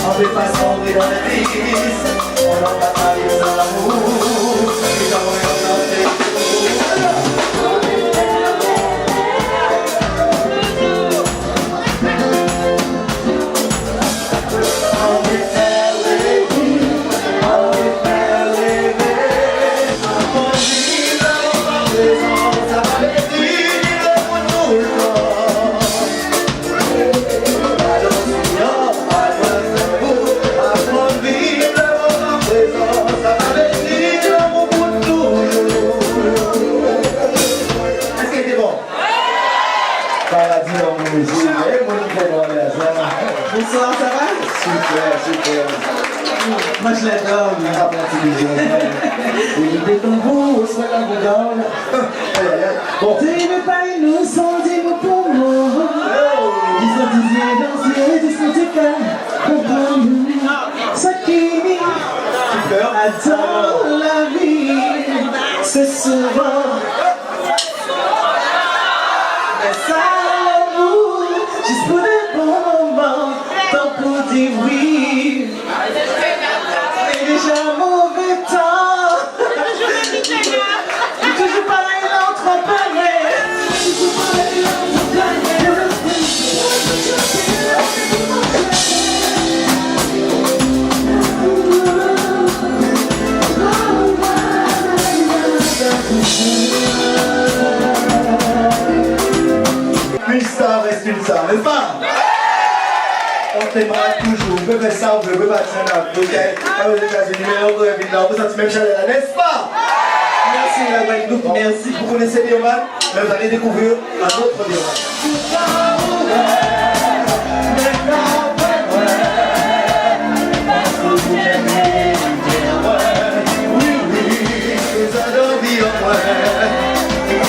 On peut pas sombrer dans la bêtise, on en va travailler sans l'amour, et quand on est en bonsoir, ça va? Super, super. Moi je l'adore, il a pas il était comme vous, on se met dans le down. Bon. T'aimais pas innocent, dis-moi pour moi. Disons, danser, discothèque, comprends-nous. Ça qui adore la vie, c'est souvent. Mais ça, l'amour, juste pour des bons moments. Pour dire oui, mais déjà mauvais temps. Toujours pareil, l'autre pareil. Toujours pareil, l'autre pareil. Une star reste une star, n'est-ce pas? On t'aimera toujours, on peut faire ça, on peut battre ça, ok? Aux États-Unis, mais on peut évidemment, vous sentez même chaleur, n'est-ce pas? Merci la Guadeloupe, merci. Vous connaissez Bioman, mais vous allez découvrir un autre Bioman. Oui, oui, nous allons vivre, on va faire tout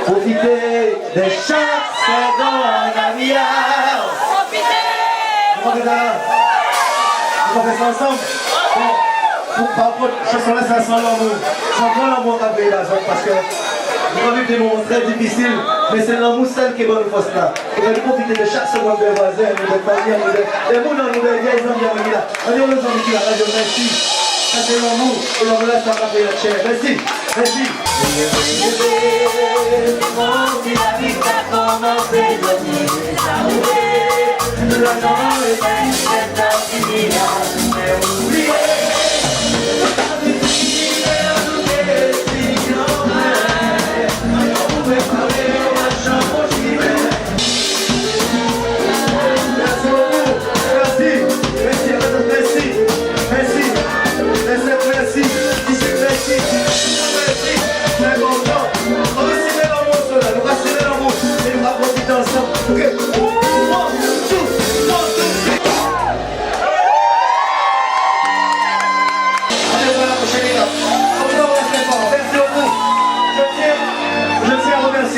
Profitez de chaque seconde à vie. On va faire ça ensemble. Bon, par contre, chanson là, ça sent l'amour. Ça prend l'amour à payer la zone parce que nous avons vu des moments très difficiles, mais c'est l'amour seul qui est bon pour cela. On va profiter de chaque seconde de voisin, de famille, de gens, de vieilles amis là. On est aux amis qui la radio, merci. Ça c'est l'amour, et l'amour là, ça va payer la chair. Merci, merci.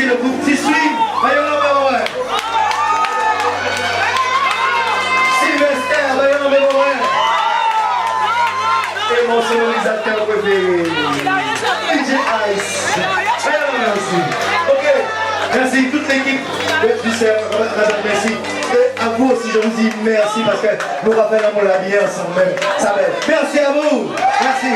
Le groupe qui suit, voyons numéro 1. Sylvester, voyons numéro 1. Et mon sonorisateur préféré, DJ Ice. Voyons aussi. Ok, merci toute l'équipe. Merci. Et à vous aussi, je vous dis merci parce que nous rappelons la bien ensemble. Ça va. Merci à vous. Merci.